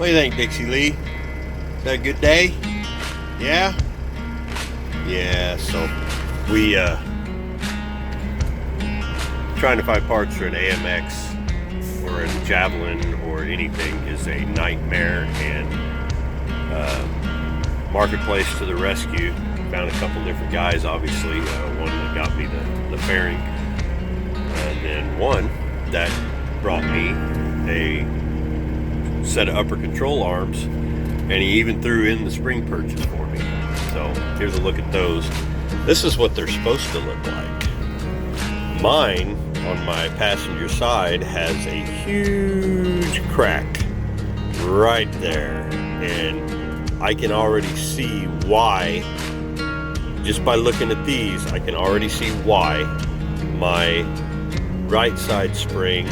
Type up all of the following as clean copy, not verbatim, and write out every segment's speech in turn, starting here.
What do you think, Dixie Lee? Is that a good day? Yeah? Yeah, so we trying to find parts for an AMX or a Javelin or anything is a nightmare, and Marketplace to the rescue. Found a couple different guys, obviously. One that got me the fairing, and then one that brought me a set of upper control arms, and he even threw in the spring purchase for me. So here's a look at those. This is what they're supposed to look like. Mine on my passenger side has a huge crack right there, and I can already see why. Just by looking at these, I can already see why my right side spring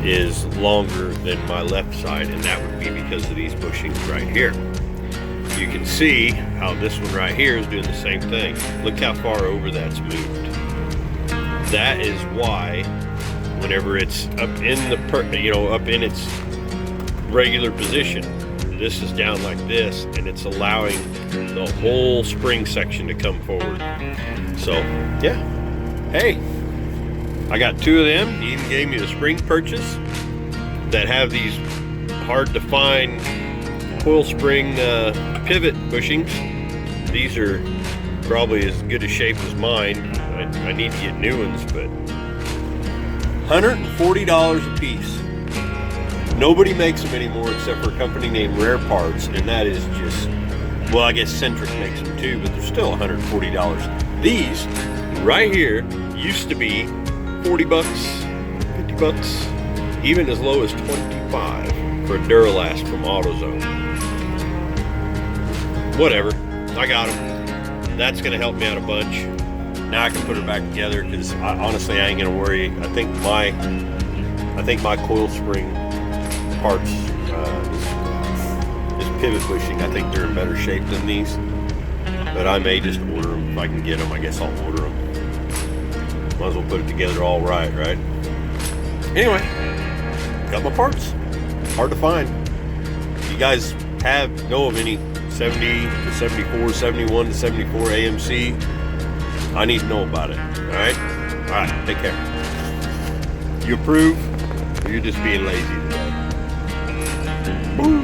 is longer than my left side, and that would be because of these bushings right here. You can see how this one right here is doing the same thing. Look how far over that's moved. That is why whenever it's up in the up in its regular position, this is down like this, and it's allowing the whole spring section to come forward. So yeah, hey, I got two of them. He even gave me the spring purchase that have these hard to find coil spring pivot bushings. These are probably as good a shape as mine. I need to get new ones, but $140 a piece. Nobody makes them anymore except for a company named Rare Parts, and that is just, well, I guess Centric makes them too, but they're still $140. These right here used to be 40 bucks, 50 bucks, even as low as 25 for a Duralast from AutoZone. Whatever, I got them. That's gonna help me out a bunch. Now I can put it back together, because honestly I ain't gonna worry. I think my coil spring parts, this pivot bushing, I think they're in better shape than these, but I may just order them if I can get them. I guess I'll order them. Might as well put it together all right? Anyway, got my parts. Hard to find. If you guys know of any 70 to 74, 71 to 74 AMC, I need to know about it. Alright, take care. You approve, or you're just being lazy today? Woo.